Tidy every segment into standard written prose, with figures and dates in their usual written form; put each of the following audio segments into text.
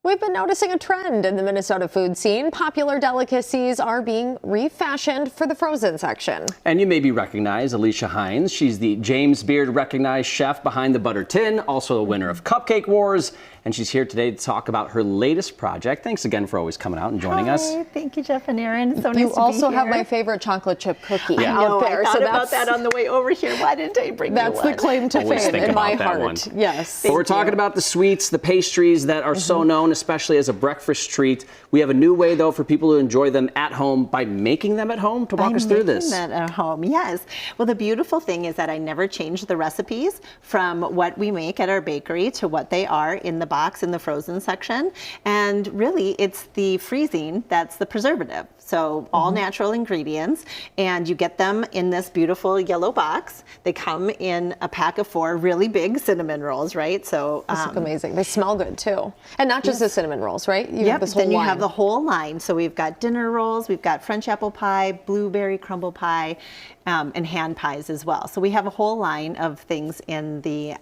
We've been noticing a trend in the Minnesota food scene. Popular delicacies are being refashioned for the frozen section. And you maybe recognize Alicia Hinze. She's the James Beard recognized chef behind the Butter Tin, also a winner of Cupcake Wars. And she's here today to talk about her latest project. Thanks again for always coming out and joining us. Thank you, Jeff and Aaron. So nice You to be also here. have my favorite chocolate chip cookie I know, out there. I thought so about that on the way over here. Why didn't I bring you that's one? the claim to Always fame think in my about that heart. one. Yes. But we're talking about the sweets, the pastries that are so known, especially as a breakfast treat. We have a new way, though, for people to enjoy them at home by making them at home. To walk us through this. That at home, yes. Well, the beautiful thing is that I never change the recipes from what we make at our bakery to what they are in the box in the frozen section. And really, it's the freezing that's the preservative. So all natural ingredients, and you get them in this beautiful yellow box. They come in a pack of 4 really big cinnamon rolls, right? So These look amazing. They smell good too. And not just the cinnamon rolls, right? You have this whole then you line. have the whole line. So we've got dinner rolls, we've got French apple pie, blueberry crumble pie, and hand pies as well. So we have a whole line of things in the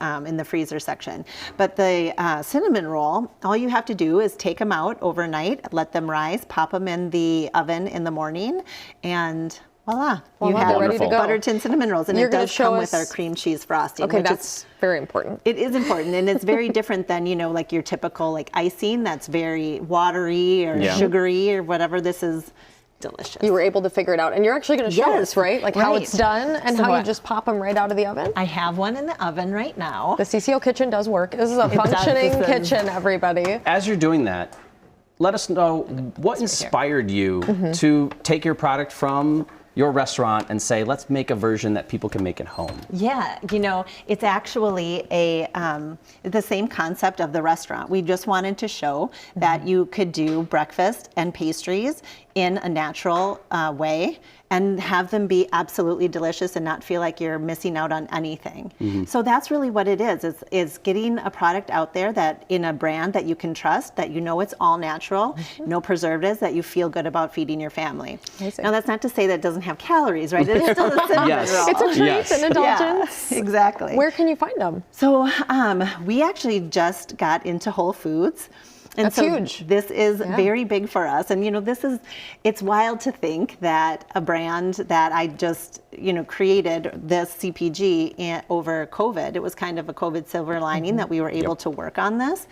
freezer section. But the cinnamon roll, all you have to do is take them out overnight, let them rise, pop them in the oven in the morning, and voila, you have ready to go. Butter Tin cinnamon rolls. And You're it gonna does show come us- with our cream cheese frosting. Okay, which that's very important. It is important, and it's very different than, you know, like your typical like icing that's very watery or sugary or whatever. This is delicious. You were able to figure it out, and you're actually going to show us, right? Like how right. it's done and So how you what- just pop them right out of the oven. I have one in the oven right now. The CCO kitchen does work. This is a functioning This is- kitchen, everybody. As you're doing that, let us know what inspired you to take your product from your restaurant and say, let's make a version that people can make at home. Yeah, you know, it's actually the same concept of the restaurant. We just wanted to show that you could do breakfast and pastries in a natural way and have them be absolutely delicious and not feel like you're missing out on anything. So that's really what it is getting a product out there that in a brand that you can trust, that you know it's all natural, no preservatives, that you feel good about feeding your family. Amazing. Now that's not to say that it doesn't have calories, right? It is still a cinnamon Yes. roll. It's a treat, Yes. an indulgence. Yeah, exactly. Where can you find them? So we actually just got into Whole Foods. And That's so huge. This is very big for us. And, you know, it's wild to think that a brand that I just, you know, created this CPG over COVID, it was kind of a COVID silver lining that we were able to work on this,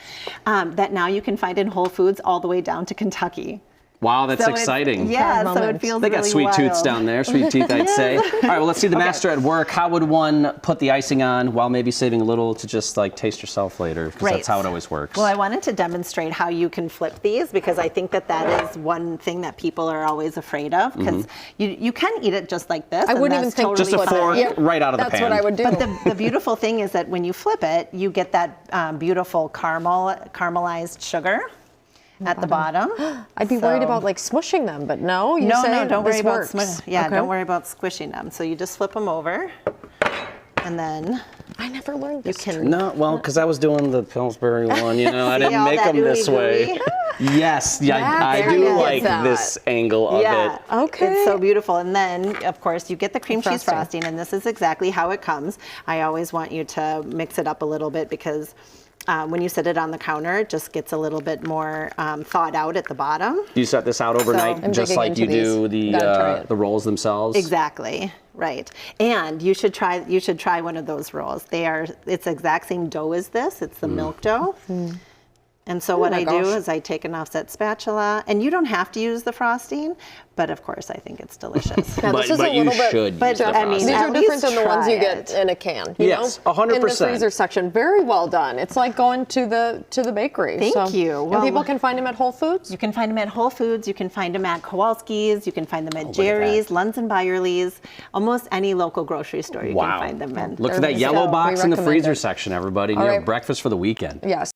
that now you can find in Whole Foods all the way down to Kentucky. Wow, that's So it's- exciting. Yeah, Proud so it moment. feels They got really sweet wild. tooths down there, sweet teeth, I'd say. All right, well, let's see the master at work. How would one put the icing on while maybe saving a little to just like taste yourself later? Because that's how it always works. Well, I wanted to demonstrate how you can flip these because I think that is one thing that people are always afraid of because you can eat it just like this. I and wouldn't that's even think Just a totally fork fine. right out of the pan. That's what I would do. But the beautiful thing is that when you flip it, you get that beautiful caramelized sugar at the bottom. I'd be worried about like smushing them, but no, you No, say no, don't worry this about works. don't worry about squishing them. So you just flip them over, and then I never learned you this. can. No, well, because I was doing the Pillsbury one, you know, I See didn't all make that them this way. ooey-gooey? Yes, yeah, I That's do how you like get that. this angle of Yeah. it. Okay. It's so beautiful. And then, of course, you get the cream cheese Frosting. frosting, and this is exactly how it comes. I always want you to mix it up a little bit because when you set it on the counter, it just gets a little bit more thawed out at the bottom. You set this out overnight, I'm just digging like you into do these. Gotta try it. the rolls themselves. Exactly. Right. And you should try one of those rolls. It's the exact same dough as this. It's the milk dough. And so what my I do gosh. is I take an offset spatula, and you don't have to use the frosting, but of course I think it's delicious. Yeah, But, this is a but you little bit- should But, use the I mean, frosting. These At are different least than the ones you try get it. in a can. You Yes, know? 100%. In the freezer section, very well done. It's like going to the bakery. Thank you. And Well, people can find them at Whole Foods. You can find them at Whole Foods. You can find them at Kowalski's. You can find them at at Jerry's, that. Lunds and Byerly's. Almost any local grocery store you Wow. can find them in. Look for that There we yellow go. box We in the recommend freezer it. section, everybody. All You right. have breakfast for the weekend. Yes.